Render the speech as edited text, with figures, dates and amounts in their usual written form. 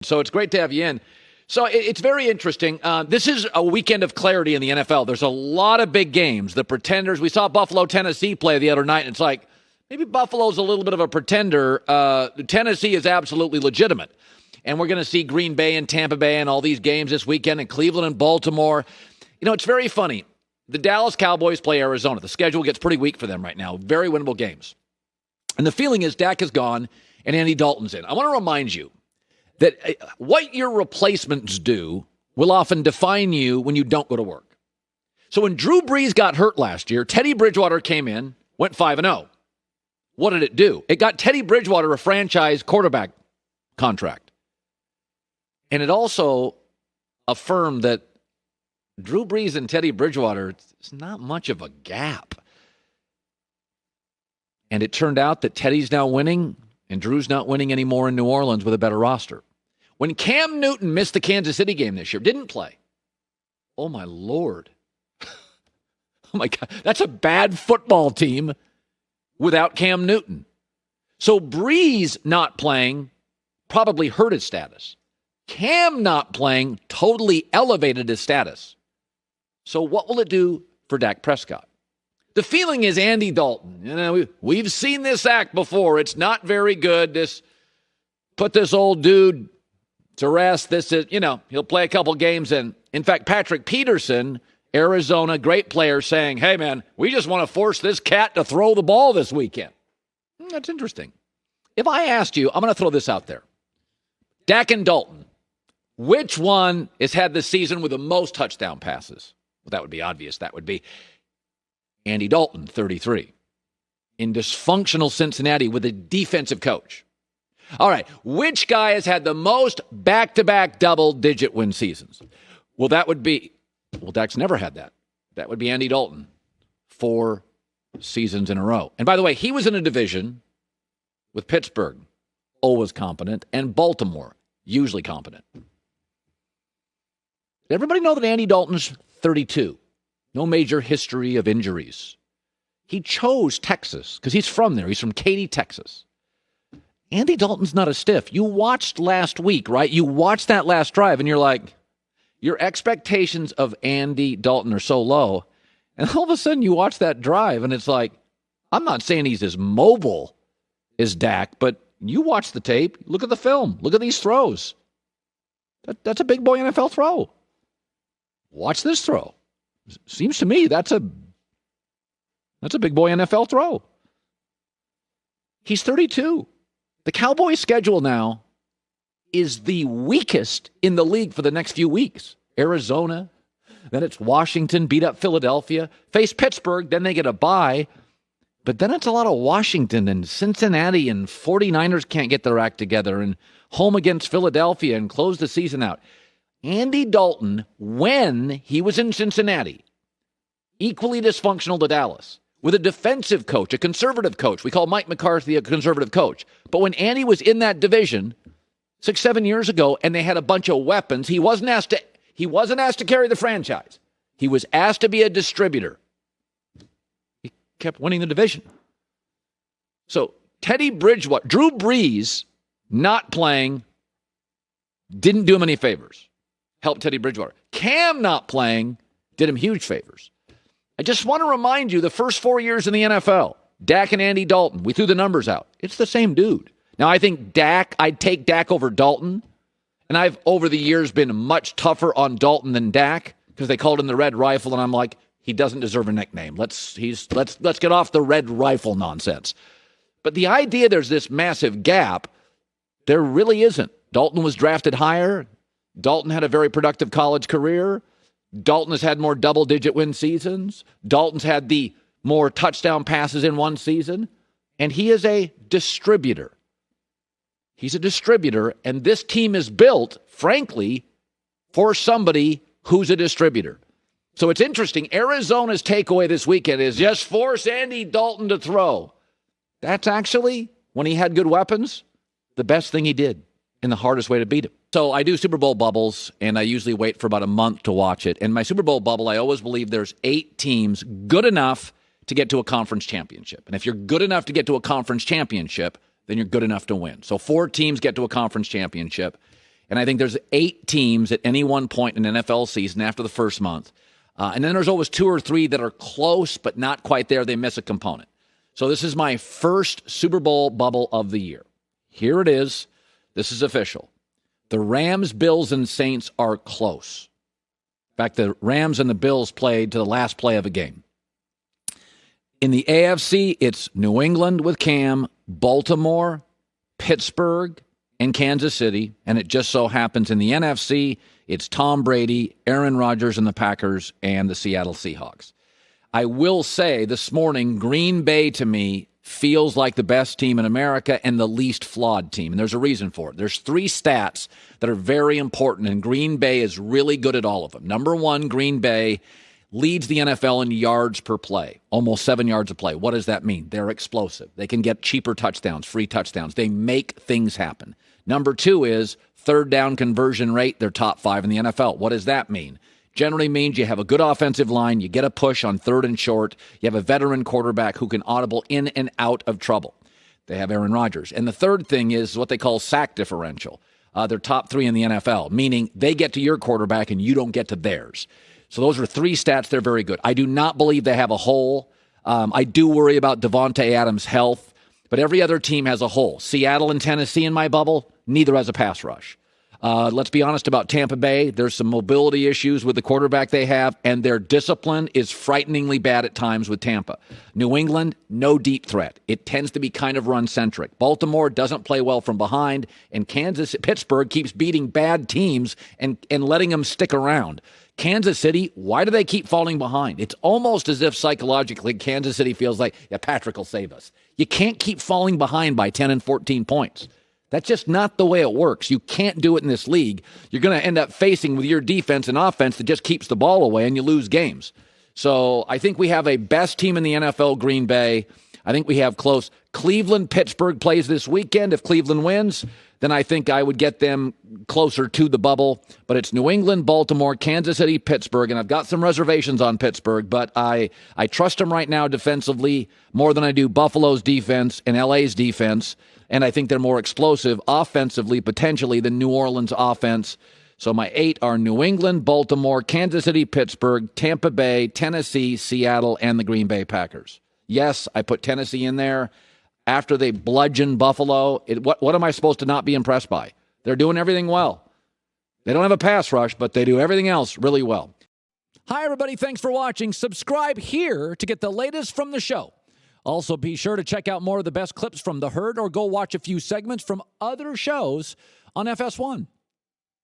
So it's great to have you in. So it's very interesting. This is a weekend of clarity in the NFL. There's a lot of big games. The pretenders. We saw Buffalo, Tennessee play the other night, and it's like maybe Buffalo's a little bit of a pretender. Tennessee is absolutely legitimate. And we're going to see Green Bay and Tampa Bay and all these games this weekend, and Cleveland and Baltimore. You know, it's very funny. The Dallas Cowboys play Arizona. The schedule gets pretty weak for them right now. Very winnable games. And the feeling is Dak is gone and Andy Dalton's in. I want to remind you that what your replacements do will often define you when you don't go to work. So when Drew Brees got hurt last year, Teddy Bridgewater came in, went 5-0. What did it do? It got Teddy Bridgewater a franchise quarterback contract. And it also affirmed that Drew Brees and Teddy Bridgewater, it's not much of a gap. And it turned out that Teddy's now winning and Drew's not winning anymore in New Orleans with a better roster. When Cam Newton missed the Kansas City game this year, didn't play. Oh, my Lord. Oh, my God. That's a bad football team without Cam Newton. So Breeze not playing probably hurt his status. Cam not playing totally elevated his status. So what will it do for Dak Prescott? The feeling is Andy Dalton. You know, we've seen this act before. It's not very good. Put this old dude to rest. This is, he'll play a couple games. And in fact, Patrick Peterson, Arizona, great player, saying, hey, man, we just want to force this cat to throw the ball this weekend. That's interesting. If I asked you, I'm going to throw this out there. Dak and Dalton, which one has had the season with the most touchdown passes? Well, that would be obvious. That would be Andy Dalton, 33. In dysfunctional Cincinnati with a defensive coach. All right, which guy has had the most back-to-back double-digit win seasons? Well, Dak's never had that. That would be Andy Dalton, 4 seasons in a row. And by the way, he was in a division with Pittsburgh, always competent, and Baltimore, usually competent. Everybody know that Andy Dalton's 32. No major history of injuries. He chose Texas because he's from there. He's from Katy, Texas. Andy Dalton's not a stiff. You watched last week, right? You watched that last drive, and you're like, your expectations of Andy Dalton are so low. And all of a sudden, you watch that drive, and it's like, I'm not saying he's as mobile as Dak, but you watch the tape. Look at the film. Look at these throws. That's a big boy NFL throw. Watch this throw. Seems to me that's a big boy NFL throw. He's 32. The Cowboys' schedule now is the weakest in the league for the next few weeks. Arizona, then it's Washington, beat up Philadelphia, face Pittsburgh, then they get a bye. But then it's a lot of Washington and Cincinnati, and 49ers can't get their act together, and home against Philadelphia and close the season out. Andy Dalton, when he was in Cincinnati, equally dysfunctional to Dallas, with a defensive coach, a conservative coach. We call Mike McCarthy a conservative coach. But when Andy was in that division 6-7 years ago and they had a bunch of weapons, he wasn't asked to carry the franchise. He was asked to be a distributor. He kept winning the division. So Teddy Bridgewater, Drew Brees not playing didn't do him any favors. Helped Teddy Bridgewater. Cam not playing did him huge favors. I just want to remind you, the first 4 years in the NFL, Dak and Andy Dalton, we threw the numbers out. It's the same dude. Now, I think I'd take Dak over Dalton, and I've, over the years, been much tougher on Dalton than Dak, because they called him the Red Rifle, and I'm like, he doesn't deserve a nickname. Let's get off the Red Rifle nonsense. But the idea there's this massive gap, there really isn't. Dalton was drafted higher. Dalton had a very productive college career. Dalton has had more double-digit win seasons. Dalton's had the more touchdown passes in one season. And he is a distributor. He's a distributor, and this team is built, frankly, for somebody who's a distributor. So it's interesting. Arizona's takeaway this weekend is just force Andy Dalton to throw. That's actually, when he had good weapons, the best thing he did and the hardest way to beat him. So I do Super Bowl bubbles, and I usually wait for about a month to watch it. And my Super Bowl bubble, I always believe there's 8 teams good enough to get to a conference championship. And if you're good enough to get to a conference championship, then you're good enough to win. So 4 teams get to a conference championship. And I think there's 8 teams at any one point in an NFL season after the first month. And then there's always 2 or 3 that are close but not quite there. They miss a component. So this is my first Super Bowl bubble of the year. Here it is. This is official. The Rams, Bills, and Saints are close. In fact, the Rams and the Bills played to the last play of a game. In the AFC, it's New England with Cam, Baltimore, Pittsburgh, and Kansas City. And it just so happens in the NFC, it's Tom Brady, Aaron Rodgers and the Packers, and the Seattle Seahawks. I will say this morning, Green Bay to me feels like the best team in America and the least flawed team. And there's a reason for it. There's 3 stats that are very important, and Green Bay is really good at all of them. Number 1, Green Bay leads the NFL in yards per play, almost 7 yards a play. What does that mean? They're explosive. They can get cheaper touchdowns, free touchdowns. They make things happen. Number 2 is third down conversion rate. They're top 5 in the NFL. What does that mean? Generally means you have a good offensive line, you get a push on third and short, you have a veteran quarterback who can audible in and out of trouble. They have Aaron Rodgers. And the third thing is what they call sack differential. They're top 3 in the NFL, meaning they get to your quarterback and you don't get to theirs. So those are 3 stats. They're very good. I do not believe they have a hole. I do worry about Devontae Adams' health, but every other team has a hole. Seattle and Tennessee in my bubble, neither has a pass rush. Let's be honest about Tampa Bay. There's some mobility issues with the quarterback they have, and their discipline is frighteningly bad at times with Tampa. New England, no deep threat. It tends to be kind of run-centric. Baltimore doesn't play well from behind, and Pittsburgh keeps beating bad teams and letting them stick around. Kansas City, why do they keep falling behind? It's almost as if psychologically Kansas City feels like, yeah, Patrick will save us. You can't keep falling behind by 10 and 14 points. That's just not the way it works. You can't do it in this league. You're going to end up facing with your defense and offense that just keeps the ball away and you lose games. So I think we have a best team in the NFL, Green Bay. I think we have close. Cleveland, Pittsburgh plays this weekend. If Cleveland wins, then I think I would get them closer to the bubble. But it's New England, Baltimore, Kansas City, Pittsburgh. And I've got some reservations on Pittsburgh, but I trust them right now defensively more than I do Buffalo's defense and LA's defense. And I think they're more explosive offensively, potentially, than New Orleans' offense. So my 8 are New England, Baltimore, Kansas City, Pittsburgh, Tampa Bay, Tennessee, Seattle, and the Green Bay Packers. Yes, I put Tennessee in there after they bludgeon Buffalo. What am I supposed to not be impressed by? They're doing everything well. They don't have a pass rush, but they do everything else really well. Hi, everybody. Thanks for watching. Subscribe here to get the latest from the show. Also, be sure to check out more of the best clips from The Herd or go watch a few segments from other shows on FS1.